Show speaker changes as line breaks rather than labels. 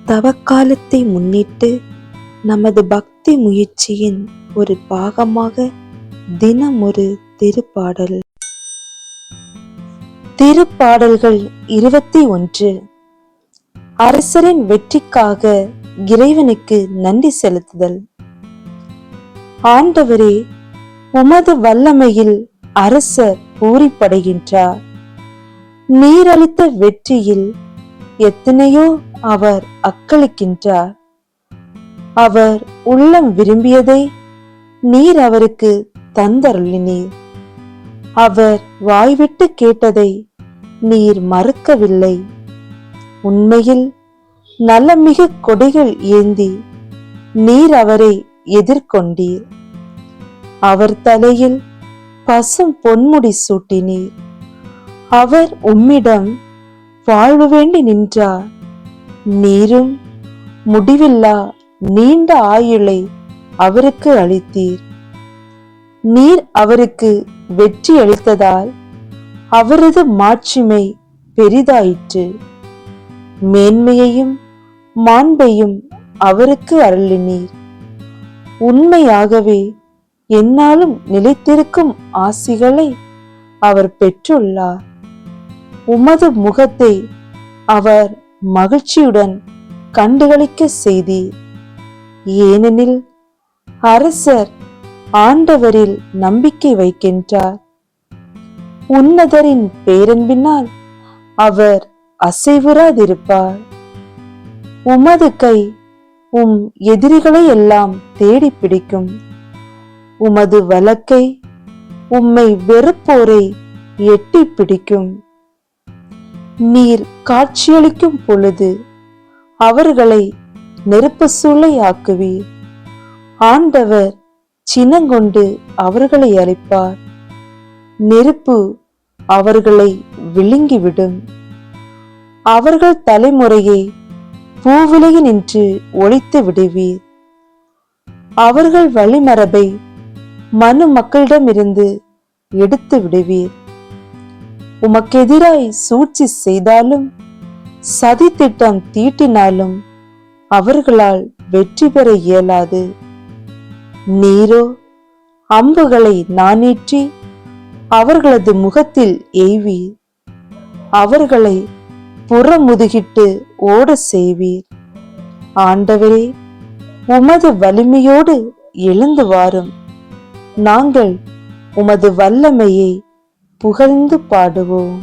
தவக்காலத்தை முன்னிட்டு நமது பக்தி முயற்சியின் ஒரு பாகமாக தினம் ஒரு திருப்பாடல். திருப்பாடல்கள் 21. அரசரின் வெற்றிக்காக இறைவனுக்கு நன்றி செலுத்துதல். ஆண்டவரே, உமது வல்லமையில் அரசர் பூரிப்படைகின்றார். நீரளித்த வெற்றியில் எத்தனையோ அவர் அக்களிக்கின்றார். அவர் உள்ளம் விரும்பியதை நீர் அவருக்கு தந்தருளினீர். அவர் வாய்விட்டு கேட்டதை நீர் மறுக்கவில்லை. உண்மையில் நலமிகு கொடைகள் ஏந்தி நீர் அவரை எதிர்கொண்டீர். அவர் தலையில் பசும் பொன்முடி சூட்டினீர். அவர் உம்மிடம் வாழ்வு வேண்டி நின்றார். நீரும் முடிவில்லா நீண்ட ஆயுளை அவருக்கு அளித்தீர். நீர் அவருக்கு வெற்றி அளித்ததால் அவரது மாட்சிமை பெரிதாயிற்று. மேன்மையையும் மாண்பையும் அவருக்கு அருளினீர். உண்மையாகவே எந்நாளும் நிலைத்திருக்கும் ஆசிகளை அவர் பெற்றுள்ளார். உமது முகத்தை அவர் மகிழ்ச்சியுடன் கண்டுகளிக்க செய்தீர். ஏனெனில் அரசர் ஆண்டவரில் நம்பிக்கை வைக்கின்றார். உன்னதரின் பேரன்பினால் அவர் அசைவுறாதிருப்பார். உமது கை உம் எதிரிகளை எல்லாம் தேடி பிடிக்கும். உமது வலக்கை உம்மை வெறுப்போரை எட்டி பிடிக்கும். நீர் காட்சியளிக்கும் பொழுது அவர்களை நெருப்பு சூளை ஆக்குவீர். ஆண்டவர் சினங்கொண்டு அவர்களை அழிப்பார். நெருப்பு அவர்களை விழுங்கிவிடும். அவர்கள் தலைமுறையை பூவுலகி நின்று ஒழித்து விடுவீர். அவர்கள் வழிமரபை மனு மக்களிடமிருந்து எடுத்து விடுவீர். உமக்கெதிராய் சூழ்ச்சி செய்தாலும் சதி திட்டம் தீட்டினாலும் அவர்களால் வெற்றி பெற இயலாது. நீரோ அம்புகளை நாணேற்றி அவர்களது முகத்தில் எய்வீர். அவர்களை புறமுதுகிட்டு ஓட செய்வீர். ஆண்டவரே, உமது வலிமையோடு எழுந்து வாரும். நாங்கள் உமது வல்லமையை புகழ்ந்து பாடுவோம்.